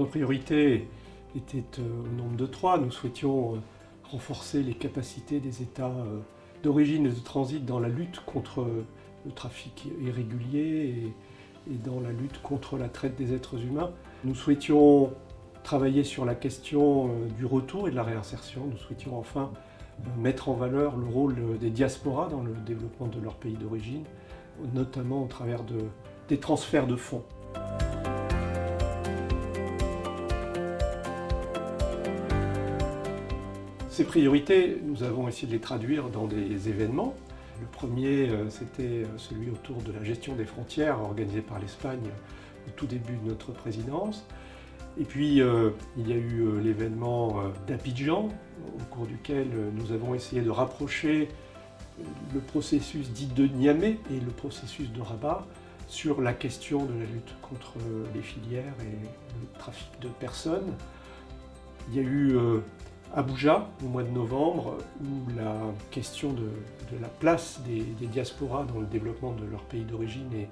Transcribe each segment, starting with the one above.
nos priorités étaient au nombre de 3. Nous souhaitions renforcer les capacités des États d'origine et de transit dans la lutte contre le trafic irrégulier et dans la lutte contre la traite des êtres humains. Nous souhaitions travailler sur la question du retour et de la réinsertion. Nous souhaitions enfin mettre en valeur le rôle des diasporas dans le développement de leur pays d'origine, notamment au travers des transferts de fonds. Ces priorités, nous avons essayé de les traduire dans des événements. Le premier, c'était celui autour de la gestion des frontières organisé par l'Espagne au tout début de notre présidence. Et puis, il y a eu l'événement d'Abidjan, au cours duquel nous avons essayé de rapprocher le processus dit de Niamey et le processus de Rabat sur la question de la lutte contre les filières et le trafic de personnes. Il y a eu Abuja, au mois de novembre, où la question de la place des diasporas dans le développement de leur pays d'origine et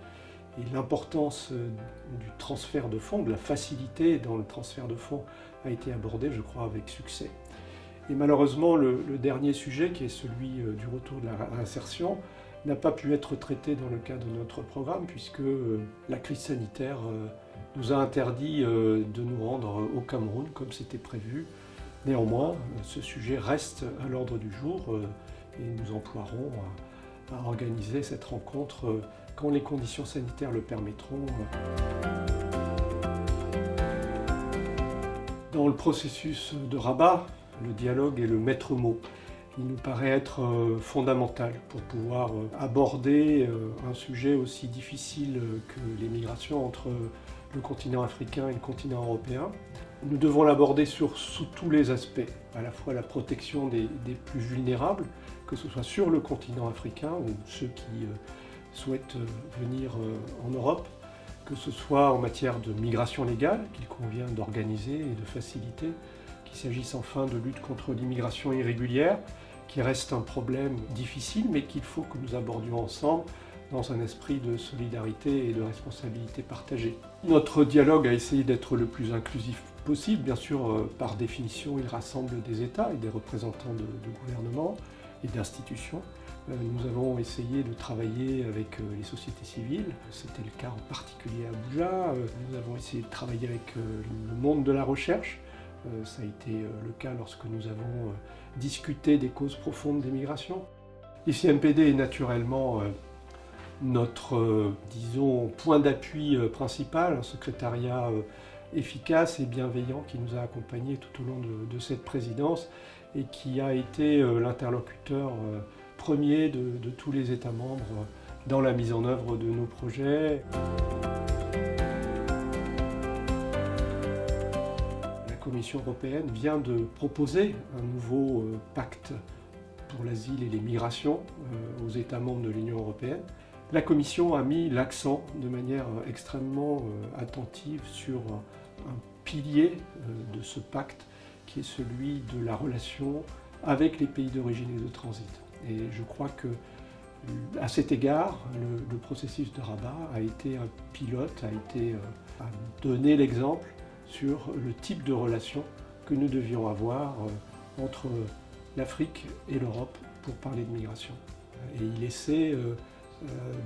l'importance du transfert de fonds, de la facilité dans le transfert de fonds a été abordée, je crois, avec succès. Et malheureusement, le dernier sujet, qui est celui du retour de la réinsertion, n'a pas pu être traité dans le cadre de notre programme, puisque la crise sanitaire nous a interdit de nous rendre au Cameroun, comme c'était prévu. Néanmoins, ce sujet reste à l'ordre du jour et nous emploierons à organiser cette rencontre quand les conditions sanitaires le permettront. Dans le processus de Rabat, le dialogue est le maître mot. Il nous paraît être fondamental pour pouvoir aborder un sujet aussi difficile que les migrations entre le continent africain et le continent européen. Nous devons l'aborder sous tous les aspects, à la fois la protection des plus vulnérables, que ce soit sur le continent africain ou ceux qui souhaitent venir en Europe, que ce soit en matière de migration légale qu'il convient d'organiser et de faciliter, qu'il s'agisse enfin de lutte contre l'immigration irrégulière, qui reste un problème difficile mais qu'il faut que nous abordions ensemble dans un esprit de solidarité et de responsabilité partagée. Notre dialogue a essayé d'être le plus inclusif possible. Bien sûr, par définition, il rassemble des États et des représentants de gouvernements et d'institutions. Nous avons essayé de travailler avec les sociétés civiles. C'était le cas en particulier à Abuja. Nous avons essayé de travailler avec le monde de la recherche. Ça a été le cas lorsque nous avons discuté des causes profondes des migrations. L'ICMPD est naturellement notre, point d'appui principal, un secrétariat efficace et bienveillant qui nous a accompagnés tout au long de cette présidence et qui a été l'interlocuteur premier de tous les États membres dans la mise en œuvre de nos projets. La Commission européenne vient de proposer un nouveau pacte pour l'asile et les migrations aux États membres de l'Union européenne. La Commission a mis l'accent de manière extrêmement attentive sur un pilier de ce pacte qui est celui de la relation avec les pays d'origine et de transit. Et je crois que, à cet égard, le processus de Rabat a été un pilote, a donné l'exemple sur le type de relation que nous devions avoir entre l'Afrique et l'Europe pour parler de migration. Et il essaie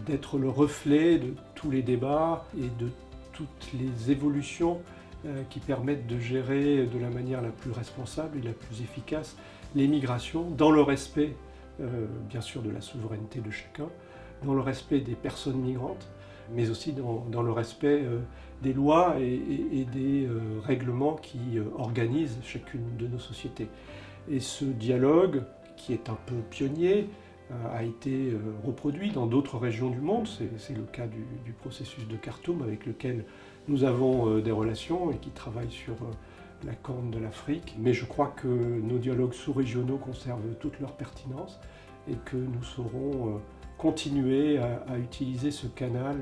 d'être le reflet de tous les débats et de toutes les évolutions qui permettent de gérer de la manière la plus responsable et la plus efficace les migrations dans le respect bien sûr de la souveraineté de chacun, dans le respect des personnes migrantes, mais aussi dans le respect des lois et des règlements qui organisent chacune de nos sociétés. Et ce dialogue, qui est un peu pionnier, a été reproduit dans d'autres régions du monde. C'est le cas du processus de Khartoum avec lequel nous avons des relations et qui travaille sur la Corne de l'Afrique. Mais je crois que nos dialogues sous-régionaux conservent toute leur pertinence et que nous saurons continuer à utiliser ce canal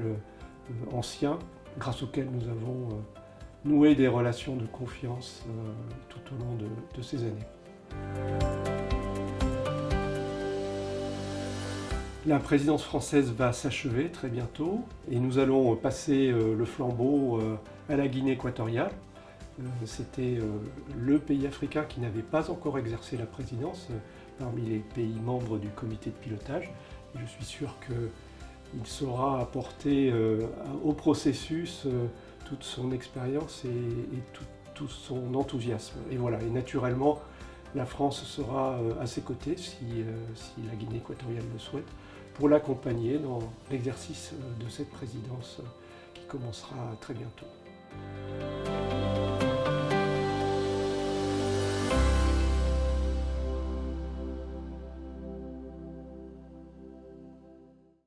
ancien grâce auquel nous avons noué des relations de confiance tout au long de ces années. La présidence française va s'achever très bientôt et nous allons passer le flambeau à la Guinée équatoriale. C'était le pays africain qui n'avait pas encore exercé la présidence parmi les pays membres du comité de pilotage. Et je suis sûr qu'il saura apporter au processus toute son expérience et tout son enthousiasme. Et voilà, et naturellement, la France sera à ses côtés, si la Guinée équatoriale le souhaite, pour l'accompagner dans l'exercice de cette présidence qui commencera très bientôt.